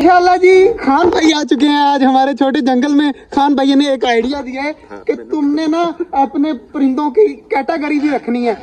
माशाल्लाह जी, खान भाई आ चुके हैं आज हमारे छोटे जंगल में। खान भाई ने एक आइडिया दिया है कि तुमने ना अपने परिंदों की कैटेगरी भी रखनी है।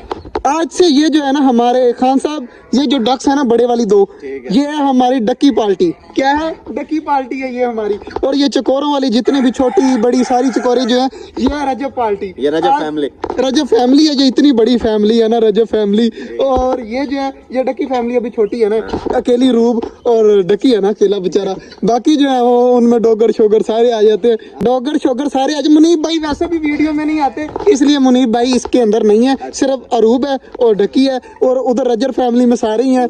आज से ये जो है ना हमारे खान साहब, ये जो डक्स है ना बड़े वाली दो, ये है हमारी डक्की पार्टी। क्या है? डक्की पार्टी है ये हमारी। और ये चकोरों वाली जितने भी छोटी बड़ी सारी चकोरे जो है, ये है रजब पार्टी। ये रजब फैमिली, रजब फैमिली है। जो इतनी बड़ी फैमिली है ना रजब फैमिली। और ये जो है ये डक्की फैमिली अभी छोटी है ना, अकेली रूब और डक्की है ना अकेला बेचारा। बाकी जो है वो उनमें डोगर शोगर सारे आ जाते हैं। डोगर शोगर सारे आज मुनीब भाई वैसे भी वीडियो में नहीं आते, इसलिए मुनीब भाई इसके अंदर नहीं है। सिर्फ अरूब है और डक्की है, और उधर रजब फैमिली में सारे ही हैं।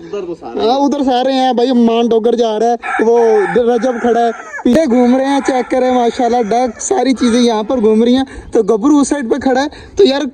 उधर सारे हैं भाई। मान डोगर जा रहा है, वो रजब खड़ा है, पीछे घूम रहे हैं। चेक करें माशाल्लाह, डक सारी चीजें यहाँ पर घूम रही हैं। तो गबरू उस साइड पे खड़ा है। तो यार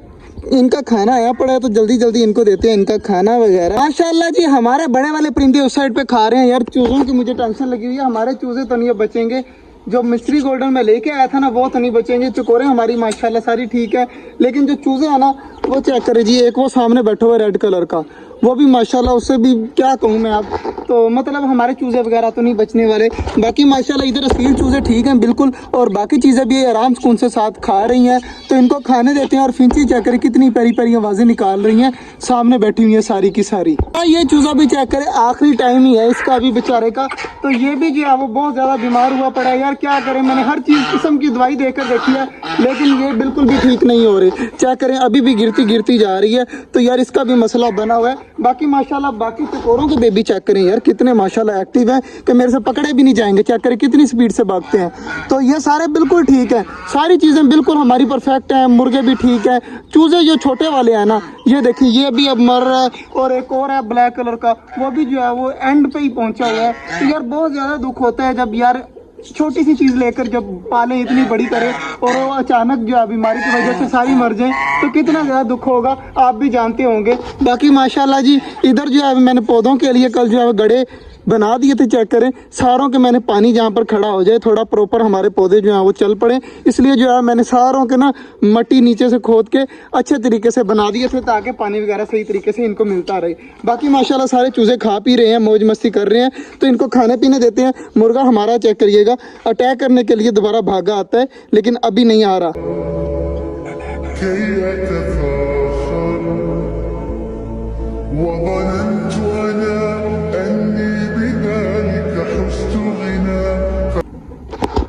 इनका खाना आया पड़ा है, तो जल्दी जल्दी इनको देते हैं इनका खाना वगैरह। माशाल्लाह जी, हमारे बड़े वाले परिंदे उस साइड पे खा रहे हैं। यार चूजों की मुझे टेंशन लगी हुई है। हमारे चूजे तो नहीं बचेंगे। जो मिस्ट्री गोल्डन में लेके आया था ना वो तो नहीं बचेंगे। चकोरे हमारी माशाल्लाह सारी ठीक है, लेकिन जो चूजे हैं ना वो चेक करें जी। एक वो सामने बैठा हुआ है रेड कलर का, वो भी माशाल्लाह, उससे भी क्या कहूँ मैं आप। तो मतलब हमारे चूजे वगैरह तो नहीं बचने वाले। बाकी माशाल्लाह इधर असील चूजे ठीक हैं बिल्कुल, और बाकी चीज़ें भी आराम सुकून से साथ खा रही हैं। तो इनको खाने देते हैं। और फिंची चेक करें कितनी प्यारी प्यारी आवाज़ें निकाल रही हैं, सामने बैठी हुई है सारी की सारी। ये चूज़ा भी चेक करें, आखिरी टाइम ही है इसका अभी बेचारे का। तो ये भी जो है वो बहुत ज़्यादा बीमार हुआ पड़ा है। यार क्या करें, मैंने हर चीज़ किस्म की दवाई देकर देखी है, लेकिन ये बिल्कुल भी ठीक नहीं हो रही। चेक करें अभी भी गिरती गिरती जा रही है। तो यार इसका भी मसला बना हुआ है। बाकी माशाल्लाह बाकी चकोरों के बेबी चेक करें यार कितने माशाल्लाह एक्टिव हैं कि मेरे से पकड़े भी नहीं जाएंगे। चेक करें कितनी स्पीड से भागते हैं। तो ये सारे बिल्कुल ठीक है, सारी चीज़ें बिल्कुल हमारी परफेक्ट हैं। मुर्गे भी ठीक है। चूजे जो छोटे वाले हैं ना, ये देखिए ये भी अब मर रहा है। और एक और है ब्लैक कलर का, वो भी जो है वो एंड पे ही पहुंचा हुआ है। तो यार बहुत ज़्यादा दुख होता है जब यार छोटी सी चीज़ लेकर जब पाले इतनी बड़ी करे और वो अचानक जो है बीमारी की वजह से सारी मर जाए, तो कितना ज़्यादा दुख होगा आप भी जानते होंगे। बाकी माशाल्लाह जी, इधर जो है मैंने पौधों के लिए कल जो है गड्ढे बना दिए थे। चेक करें सारों के मैंने पानी जहाँ पर खड़ा हो जाए, थोड़ा प्रॉपर हमारे पौधे जो हैं वो चल पड़े, इसलिए जो है मैंने सारों के ना मट्टी नीचे से खोद के अच्छे तरीके से बना दिए थे, ताकि पानी वगैरह सही तरीके से इनको मिलता रहे। बाकी माशाल्लाह सारे चूजे खा पी रहे हैं, मौज मस्ती कर रहे हैं। तो इनको खाने पीने देते हैं। मुर्गा हमारा चेक करिएगा अटैक करने के लिए दोबारा भागा आता है, लेकिन अभी नहीं आ रहा।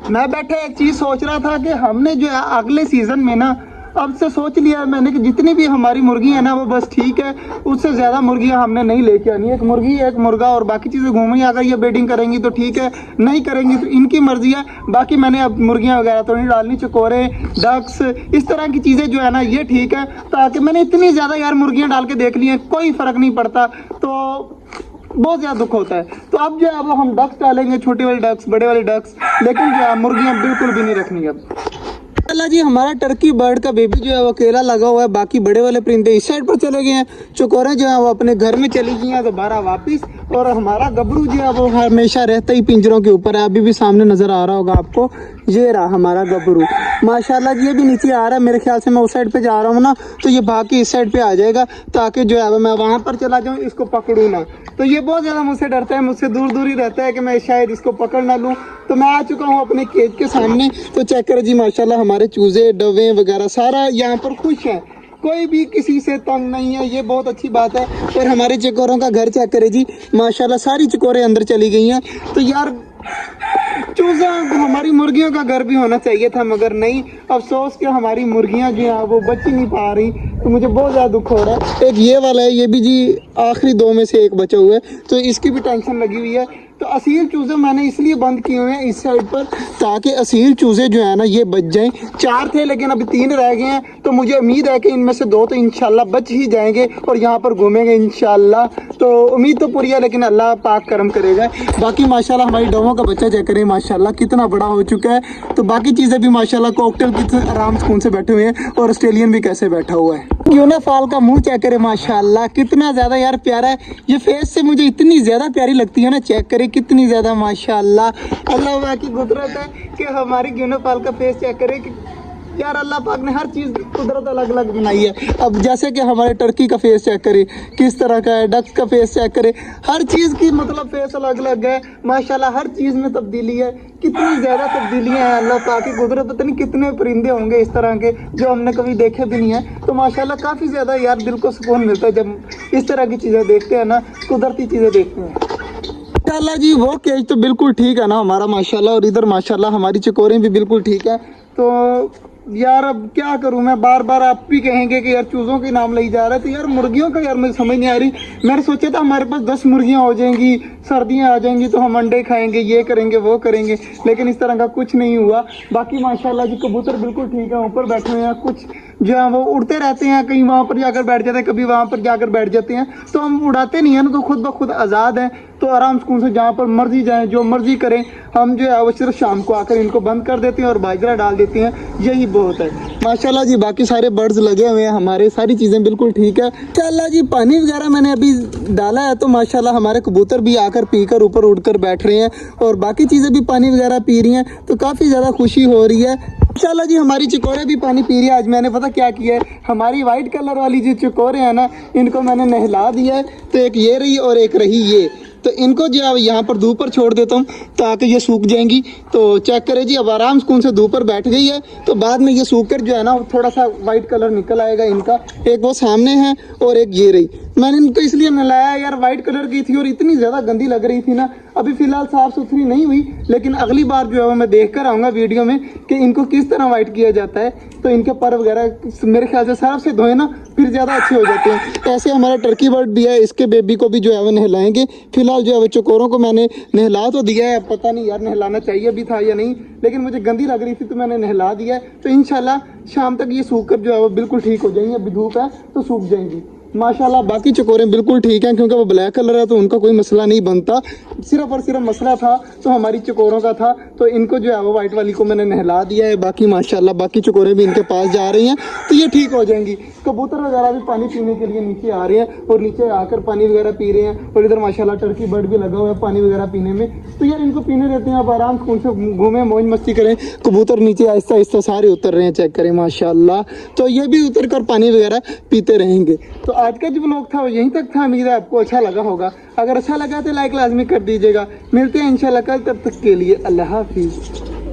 मैं बैठे एक चीज़ सोच रहा था कि हमने जो है अगले सीज़न में ना, अब से सोच लिया है मैंने कि जितनी भी हमारी मुर्गी है ना वो बस ठीक है, उससे ज़्यादा मुर्गियाँ हमने नहीं लेके आनी। एक मुर्गी एक मुर्गा और बाकी चीज़ें घूमेंगी। अगर ये ब्रीडिंग करेंगी तो ठीक है, नहीं करेंगी तो इनकी मर्जी है। बाकी मैंने अब मुर्गियाँ वगैरह तो नहीं डालनी। चकोरे डक्स इस तरह की चीज़ें जो है ना ये ठीक है, ताकि मैंने इतनी ज़्यादा यार मुर्गियाँ डाल के देख ली हैं, कोई फ़र्क नहीं पड़ता। तो बहुत ज़्यादा दुख होता है। तो अब जो है वो हम डक्स डालेंगे, छोटे वाले डक्स बड़े वाले डक्स, लेकिन जो है मुर्गियाँ बिल्कुल भी नहीं रखनी अब। अल्लाह जी, हमारा टर्की बर्ड का बेबी जो है वो अकेला लगा हुआ है। बाकी बड़े वाले परिंदे इस साइड पर चले गए हैं। चकोरे जो है वो अपने घर में चली गई हैं दोबारा वापस। और हमारा गबरू जो है वो हमेशा रहता ही पिंजरों के ऊपर है। अभी भी सामने नज़र आ रहा होगा आपको, ये रहा हमारा गबरू माशाल्लाह। ये भी नीचे आ रहा है, मेरे ख्याल से मैं उस साइड पे जा रहा हूँ ना, तो ये भाग के इस साइड पे आ जाएगा, ताकि जो है मैं वहाँ पर चला जाऊँ, इसको पकड़ूँ ना। तो ये बहुत ज़्यादा मुझसे डरता है, मुझसे दूर दूर ही रहता है कि मैं शायद इसको पकड़ ना लूँ। तो मैं आ चुका हूँ अपने केज के सामने। तो चेक करें जी माशाल्लाह हमारे चूजे डवे वगैरह सारा यहाँ पर खुश है, कोई भी किसी से तंग नहीं है। ये बहुत अच्छी बात है। और हमारे चकोरों का घर चेक करें जी माशाल्लाह, सारी चकोरे अंदर चली गई हैं। तो यार चूजा हमारी मुर्गियों का घर भी होना चाहिए था, मगर नहीं। अफसोस कि हमारी मुर्गियां जो हैं वो बच ही नहीं पा रही। तो मुझे बहुत ज़्यादा दुख हो रहा है। एक ये वाला है, ये भी जी आखिरी दो में से एक बचा हुआ है, तो इसकी भी टेंशन लगी हुई है। तो असील चूजे मैंने इसलिए बंद किए हुए हैं इस साइड पर, ताकि असील चूजे जो है ना ये बच जाएं। 4 थे लेकिन अभी 3 रह गए हैं। तो मुझे उम्मीद है कि इनमें से 2 तो इंशाल्लाह बच ही जाएंगे और यहाँ पर घूमेंगे इंशाल्लाह। तो उम्मीद तो पूरी है, लेकिन अल्लाह पाक करम करेगा। बाकी माशाल्लाह हमारी डोमों का बच्चा चेक करें माशाल्लाह कितना बड़ा हो चुका है। तो बाकी चीज़ें भी माशाल्लाह कॉकटेल कितने आराम सुकून से बैठे हुए हैं, और ऑस्ट्रेलियन भी कैसे बैठा हुआ है। यूनाफॉल का मुंह चेक करें माशाल्लाह कितना ज़्यादा यार प्यारा है। ये फेस से मुझे इतनी ज़्यादा प्यारी लगती है ना, चेक करें कितनी ज़्यादा माशाल्लाह। अल्लाह की कुदरत है कि हमारी यूनाफॉल का फेस चेक करें कि यार अल्लाह पाक ने हर चीज़ कुदरत अलग अलग बनाई है। अब जैसे कि हमारे टर्की का फेस चेक करें किस तरह का है, डक्स का फेस चेक करें, हर चीज़ की मतलब फेस अलग अलग है माशाल्लाह, हर चीज़ में तब्दीली है। कितनी ज़्यादा तब्दीलियाँ हैं, अल्लाह पाक की कुदरत, पता नहीं कितने परिंदे होंगे इस तरह के जो हमने कभी देखे भी नहीं है। तो माशाल्लाह काफ़ी ज़्यादा यार दिल को सुकून मिलता है जब इस तरह की चीज़ें देखते हैं ना, कुदरती चीज़ें देखते हैं। माशाल्लाह जी वो केज तो बिल्कुल ठीक है ना हमारा माशाल्लाह, और इधर माशाल्लाह हमारी चकोरें भी बिल्कुल ठीक है। तो यार अब क्या करूं मैं, बार बार आप भी कहेंगे कि यार चूज़ों के नाम लई जा रहे थे, यार मुर्गियों का यार मुझे समझ नहीं आ रही। मैंने सोचा था हमारे पास 10 मुर्गियां हो जाएंगी, सर्दियां आ जाएंगी तो हम अंडे खाएंगे, ये करेंगे वो करेंगे, लेकिन इस तरह का कुछ नहीं हुआ। बाकी माशाल्लाह जी कबूतर बिल्कुल ठीक है, ऊपर बैठे हुए हैं, कुछ जो है वो उड़ते रहते हैं, कहीं वहाँ पर जाकर बैठ जाते हैं, कभी वहाँ पर जाकर बैठ जाते हैं। तो हम उड़ाते नहीं है ना, तो खुद ब खुद आज़ाद हैं, तो आराम सुकून से जहाँ पर मर्जी जाएं, जो मर्जी करें। हम जो है वो सिर्फ शाम को आकर इनको बंद कर देते हैं और बाजरा डाल देते हैं, यही बहुत है माशाल्लाह जी। बाकी सारे बर्ड्स लगे हुए हैं हमारे, सारी चीज़ें बिल्कुल ठीक है माशाल्लाह जी। पानी वगैरह मैंने अभी डाला है तो माशाल्लाह हमारे कबूतर भी आकर पीकर ऊपर उड़कर बैठ रहे हैं और बाकी चीज़ें भी पानी वगैरह पी रही हैं, तो काफ़ी ज़्यादा खुशी हो रही है माशाल्लाह जी। हमारी चकोरे भी पानी पी रही है। आज मैंने पता क्या किया है, हमारी वाइट कलर वाली जो चकोरे हैं ना, इनको मैंने नहला दिया है, तो एक ये रही और एक रही ये, तो इनको जो है यहाँ पर धूप पर छोड़ देता हूँ ताकि ये सूख जाएंगी। तो चेक करें जी, अब आराम सुकून से धूप पर बैठ गई है, तो बाद में ये सूख कर जो है ना थोड़ा सा वाइट कलर निकल आएगा इनका। एक वो सामने है और एक ये रही। मैंने इनको इसलिए नहलाया यार, वाइट कलर की थी और इतनी ज़्यादा गंदी लग रही थी ना, अभी फ़िलहाल साफ़ सुथरी नहीं हुई, लेकिन अगली बार जो है वो मैं देख कर आऊँगा वीडियो में कि इनको किस तरह वाइट किया जाता है। तो इनके पर वगैरह मेरे ख्याल से सर्फ से धोए ना फिर ज़्यादा अच्छे हो जाते हैं। ऐसे हमारा टर्की बर्ड भी है, इसके बेबी को भी जो है वो नहलाएंगे। फिलहाल जो है वो चकोरों को मैंने नहला तो दिया है, पता नहीं यार नहलाना चाहिए भी था या नहीं, लेकिन मुझे गंदी लग रही थी तो मैंने नहला दिया है। तो इंशाल्लाह शाम तक ये सूख कर जो है वो बिल्कुल ठीक हो जाएंगी, अभी धूप है तो सूख जाएंगी माशाल्लाह। बाकी चकोरें बिल्कुल ठीक हैं क्योंकि वो ब्लैक कलर है तो उनका कोई मसला नहीं बनता, सिर्फ और सिर्फ मसला था तो हमारी चकोरों का था। तो इनको जो है वो वाइट वाली को मैंने नहला दिया है। बाकी माशाल्लाह बाकी चकोरें भी इनके पास जा रही हैं तो ये ठीक हो जाएंगी। कबूतर वगैरह भी पानी पीने के लिए नीचे आ रहे हैं और नीचे आकर पानी वगैरह पी रहे हैं, और इधर माशाल्लाह टर्की बर्ड भी लगा हुआ है पानी वगैरह पीने में। तो यार इनको पीने देते हैं, अब आराम से घूमें मौज मस्ती करें। कबूतर नीचे आहिस्ता आहिस्ता सारे उतर रहे हैं, चेक करें माशाल्लाह। तो ये भी उतर कर पानी वगैरह पीते रहेंगे। तो आज का जो व्लॉग था वो यहीं तक था, उम्मीद है आपको अच्छा लगा होगा। अगर अच्छा लगा तो लाइक लाजमी कर दीजिएगा। मिलते हैं इंशाल्लाह कल, तब तक के लिए अल्लाह हाफिज़।